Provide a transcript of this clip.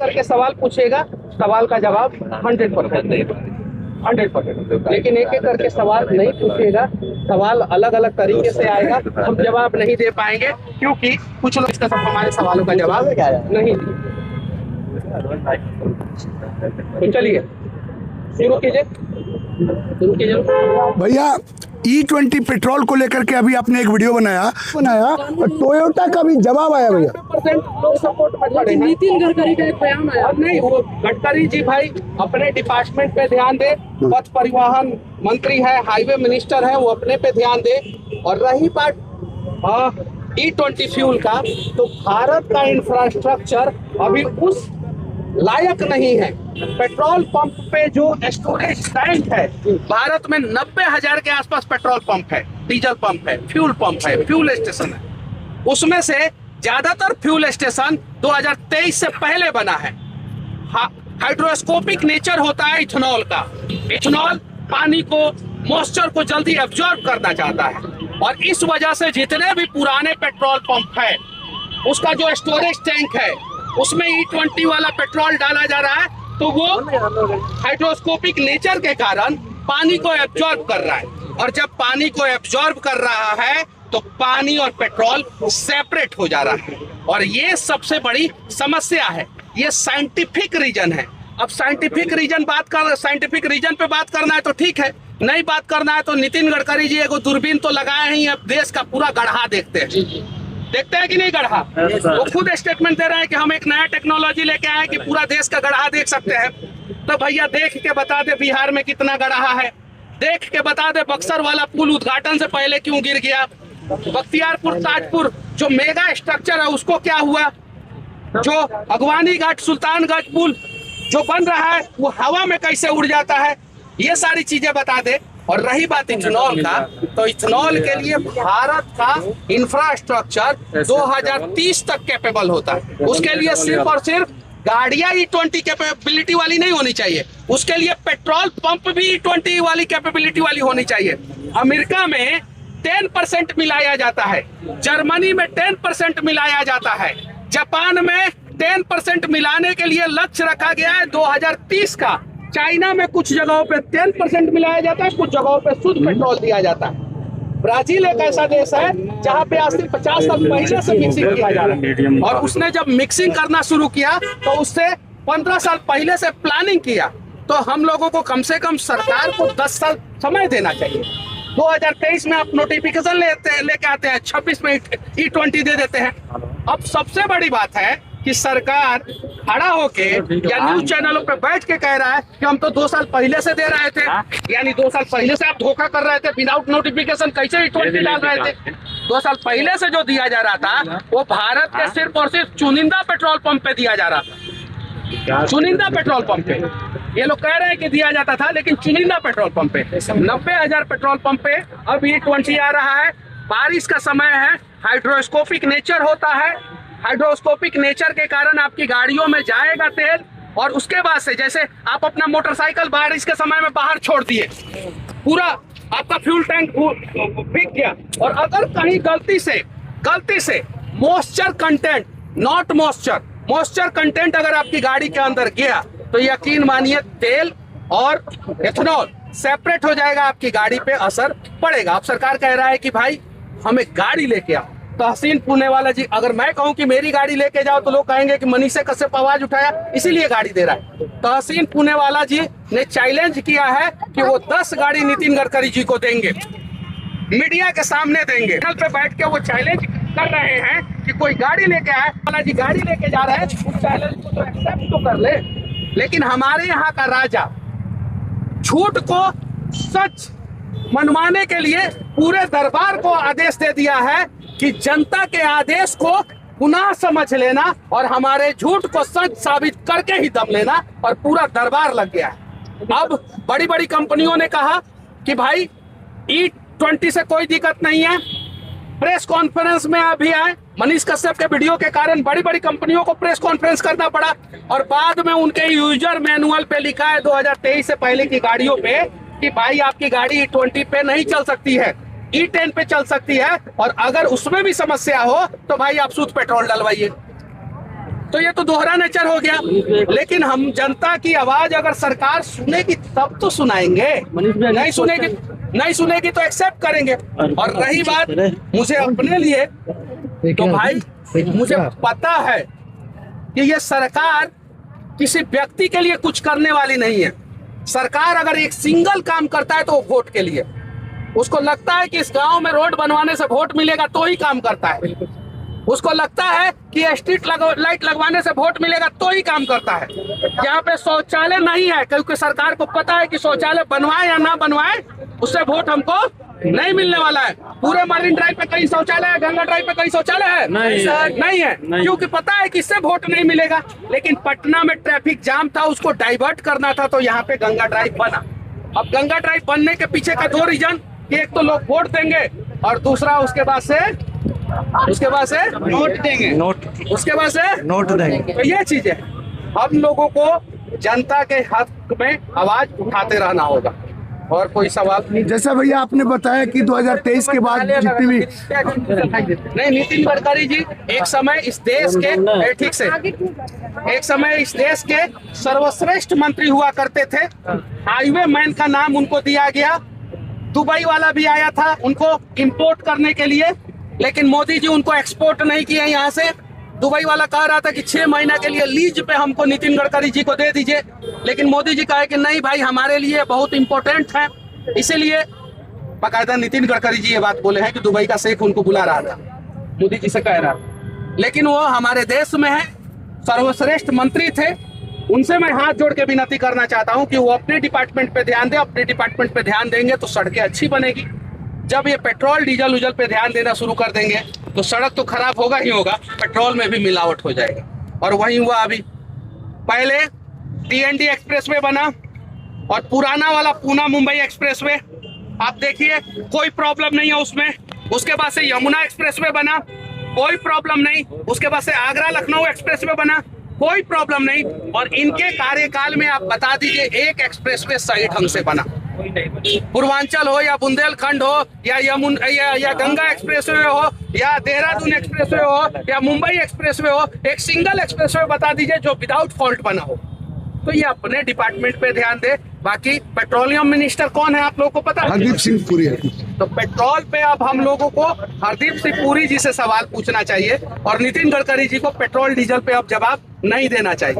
करके सवाल पूछेगा, सवाल का जवाब 100%, लेकिन एक एक करके सवाल नहीं पूछेगा, सवाल अलग अलग तरीके से आएगा, हम जवाब नहीं दे पाएंगे क्योंकि कुछ लोग इसका सब हमारे सवालों का जवाब नहीं दिए। तो चलिए शुरू कीजिए भैया। E20 पेट्रोल को लेकर के अभी आपने एक वीडियो बनाया और टोयोटा का भी जवाब आया भैया। लोग सपोर्ट में खड़े हैं। नितिन गडकरी का एक बयान आया। और नहीं, वो गडकरी जी भाई अपने डिपार्टमेंट पे ध्यान दे, पथ परिवहन मंत्री है, हाईवे मिनिस्टर है, वो अपने पे ध्यान दे। और रही बात E20 फ्यूल का, तो भारत का इंफ्रास्ट्रक्चर अभी उस लायक नहीं है। पेट्रोल पंप पे जो स्टोरेज टैंक है, भारत में 90,000 के आसपास पेट्रोल पंप है, डीजल पंप है, फ्यूल स्टेशन है। उसमें से ज्यादातर फ्यूल स्टेशन 2023 से पहले बना है। हाइड्रोस्कोपिक नेचर होता है इथेनॉल का। इथेनॉल पानी को, मॉइस्चर को जल्दी एब्जॉर्ब करना चाहता है, और इस वजह से जितने भी पुराने पेट्रोल पंप है, उसका जो स्टोरेज टैंक है, उसमें E20 वाला पेट्रोल डाला जा रहा है, तो वो हाइड्रोस्कोपिक नेचर के कारण पानी को एब्जॉर्ब कर रहा है। और जब पानी को एब्जॉर्ब कर रहा है तो पानी और पेट्रोल सेपरेट हो जा रहा है, और ये सबसे बड़ी समस्या है। ये साइंटिफिक रीजन है। अब साइंटिफिक रीजन पे बात करना है तो ठीक है, नहीं बात करना है तो नितिन गडकरी जी एगो दूरबीन तो लगाए ही, अब देश का पूरा गढ़ा देखते हैं कि नहीं गढ़ा। वो खुद स्टेटमेंट दे रहे हैं कि हम एक नया टेक्नोलॉजी लेके आए कि पूरा देश का गढ़ा देख सकते हैं। तो भैया देख के बता दे बिहार में कितना गढ़ा है, देख के बता दे बक्सर वाला पुल उद्घाटन से पहले क्यों गिर गया, बख्तियारपुर ताजपुर जो मेगा स्ट्रक्चर है उसको क्या हुआ, जो अगवानी घाट सुल्तानगंज पुल जो बन रहा है वो हवा में कैसे उड़ जाता है, ये सारी चीजें बता दे। और रही बात इथेनॉल का, तो इथेनॉल के लिए भारत का इंफ्रास्ट्रक्चर 2030 तक कैपेबल होता है। उसके लिए सिर्फ और सिर्फ गाड़ियां E20 कैपेबिलिटी वाली नहीं होनी चाहिए, उसके लिए पेट्रोल पंप भी E20 वाली कैपेबिलिटी वाली होनी चाहिए। अमेरिका में 10% मिलाया जाता है, जर्मनी में 10% मिलाया जाता है, जापान में 10% मिलाने के लिए लक्ष्य रखा गया है 2030 का। चाइना में कुछ जगहों पे 10% मिलाया जाता है, कुछ जगहों पे शुद्ध पेट्रोल दिया जाता है। ब्राजील एक ऐसा देश है जहाँ पे आज से 50 साल पहले से मिक्सिंग किया जा रहा है, और उसने जब मिक्सिंग करना शुरू किया तो उससे 15 साल पहले से प्लानिंग किया। तो हम लोगों को कम से कम सरकार को 10 साल समय देना चाहिए। 2023 में आप नोटिफिकेशन लेके आते हैं, 26 में E20 दे देते हैं। अब सबसे बड़ी बात है कि सरकार खड़ा होके या न्यूज चैनलों पे बैठ के कह रहा है कि हम तो 2 साल पहले से दे रहे थे। यानी 2 साल पहले से आप धोखा कर रहे थे, विदाउट नोटिफिकेशन कैसे E20 डाल रहे थे। 2 साल पहले से जो दिया जा रहा था वो भारत के सिर्फ और सिर्फ चुनिंदा पेट्रोल पंप पे दिया जा रहा था, चुनिंदा पेट्रोल पंप पे। ये लोग कह रहे हैं कि दिया जाता था, लेकिन चुनिंदा पेट्रोल पंप पे 90,000 पेट्रोल पंप पे अब E20 आ रहा है। बारिश का समय है, हाइड्रोस्कोपिक नेचर होता है, हाइड्रोस्कोपिक नेचर के कारण आपकी गाड़ियों में जाएगा तेल, और उसके बाद से जैसे आप अपना मोटरसाइकिल बारिश के समय में बाहर छोड़ दिए, पूरा आपका फ्यूल टैंक भीग गया, और अगर कहीं गलती से moisture content, not moisture content अगर आपकी गाड़ी के अंदर गया तो यकीन मानिए तेल और इथेनॉल सेपरेट हो जाएगा, आपकी गाड़ी पे असर पड़ेगा। अब सरकार कह रहा है कि भाई हमें गाड़ी लेके आओ। तहसीन पुणेवाला जी, अगर मैं कहूं कि मेरी गाड़ी लेके जाओ तो लोग कहेंगे कि मनीष कश्यप आवाज उठाया इसीलिए गाड़ी दे रहा है। तहसीन पुणेवाला जी ने चैलेंज किया है कि वो 10 गाड़ी नितिन गडकरी जी को देंगे, मीडिया के सामने देंगे। पे बैठ के वो चैलेंज कर रहे हैं कि कोई गाड़ी लेके आए, वाला जी गाड़ी लेके जा रहे हैं, उस चैलेंज को तो एक्सेप्ट तो कर ले। लेकिन हमारे यहाँ का राजा झूठ को सच मनवाने के लिए पूरे दरबार को आदेश दे दिया है कि जनता के आदेश को पुनः समझ लेना और हमारे झूठ को सच साबित करके ही दम लेना, और पूरा दरबार लग गया है। अब बड़ी बड़ी कंपनियों ने कहा कि भाई E20 से कोई दिक्कत नहीं है, प्रेस कॉन्फ्रेंस में अभी आए। मनीष कश्यप के वीडियो के कारण बड़ी बड़ी कंपनियों को प्रेस कॉन्फ्रेंस करना पड़ा, और बाद में उनके यूजर मैनुअल पे लिखा है 2023 से पहले की गाड़ियों पे कि भाई आपकी गाड़ी E20 पे नहीं चल सकती है, E10 पे चल सकती है, और अगर उसमें भी समस्या हो तो भाई आप शुद्ध पेट्रोल डलवाइए। तो ये तो दोहरा नेचर हो गया। लेकिन हम जनता की आवाज अगर सरकार सुनेगी तब तो सुनाएंगे, नहीं सुनेगी तो एक्सेप्ट करेंगे। और रही बात मुझे अपने लिए, तो भाई मुझे पता है कि ये सरकार किसी व्यक्ति के लिए कुछ करने वाली नहीं है। सरकार अगर एक सिंगल काम करता है तो वो वोट के लिए, उसको लगता है कि इस गांव में रोड बनवाने से वोट मिलेगा तो ही काम करता है, उसको लगता है कि स्ट्रीट लाइट लगवाने से वोट मिलेगा तो ही काम करता है। यहाँ पे शौचालय नहीं है क्योंकि सरकार को पता है कि शौचालय बनवाए या ना बनवाए उससे वोट हमको नहीं मिलने वाला है। पूरे मरीन ड्राइव पे कहीं शौचालय है, गंगा ड्राइव पे कहीं शौचालय है? नहीं है, क्योंकि पता है कि इससे वोट नहीं मिलेगा। लेकिन पटना में ट्रैफिक जाम था, उसको डाइवर्ट करना था तो यहाँ पे गंगा ड्राइव बना। अब गंगा ड्राइव बनने के पीछे का दो रीजन, एक तो लोग वोट देंगे और दूसरा उसके बाद से नोट देंगे, उसके बाद से नोट देंगे। तो ये चीज है, हम लोगों को जनता के हक में आवाज उठाते रहना होगा। और कोई सवाल नहीं? जैसा भैया आपने बताया कि 2023 के बाद जितनी भी नहीं, नितिन गडकरी जी एक समय इस देश के ठीक से एक समय इस देश के सर्वश्रेष्ठ मंत्री हुआ करते थे। हाईवे मैन का नाम उनको दिया गया। दुबई वाला भी आया था उनको इंपोर्ट करने के लिए, लेकिन मोदी जी उनको एक्सपोर्ट नहीं किया यहाँ से। दुबई वाला कह रहा था कि 6 महीना के लिए लीज पे हमको नितिन गडकरी जी को दे दीजिए, लेकिन मोदी जी कहे कि नहीं भाई हमारे लिए बहुत इंपॉर्टेंट है। इसीलिए बाकायदा नितिन गडकरी जी ये बात बोले हैं कि दुबई का शेख उनको बुला रहा था, मोदी जी से कह रहा था। लेकिन वो हमारे देश में है, सर्वश्रेष्ठ मंत्री थे। उनसे मैं हाथ जोड़ के विनती करना चाहता हूं कि वो अपने डिपार्टमेंट पे ध्यान दे। अपने डिपार्टमेंट पे ध्यान देंगे तो सड़कें अच्छी बनेगी। जब ये पेट्रोल डीजल उजल पे ध्यान देना शुरू कर देंगे तो सड़क तो खराब होगा ही होगा, पेट्रोल में भी मिलावट हो जाएगा। और वही हुआ अभी, पहले TND एक्सप्रेसवे बना और पुराना वाला पूना मुंबई एक्सप्रेसवे, आप देखिए कोई प्रॉब्लम नहीं है उसमें। उसके बाद से यमुना एक्सप्रेसवे बना, कोई प्रॉब्लम नहीं। उसके बाद से आगरा लखनऊ एक्सप्रेसवे बना, कोई प्रॉब्लम नहीं। और इनके कार्यकाल में आप बता दीजिए एक एक्सप्रेसवे सही ढंग से बना। पूर्वांचल हो या बुंदेलखंड हो या गंगा एक्सप्रेसवे हो या देहरादून एक्सप्रेसवे हो या मुंबई एक्सप्रेसवे हो, एक सिंगल एक्सप्रेसवे बता दीजिए जो विदाउट फॉल्ट बना हो। तो ये अपने डिपार्टमेंट पे ध्यान दे। बाकी पेट्रोलियम मिनिस्टर कौन है आप लोगों को पता है? हरदीप सिंह पुरी। तो पेट्रोल पे अब हम लोगों को हरदीप सिंह पुरी जी से सवाल पूछना चाहिए और नितिन गडकरी जी को पेट्रोल डीजल पे अब जवाब नहीं देना चाहिए।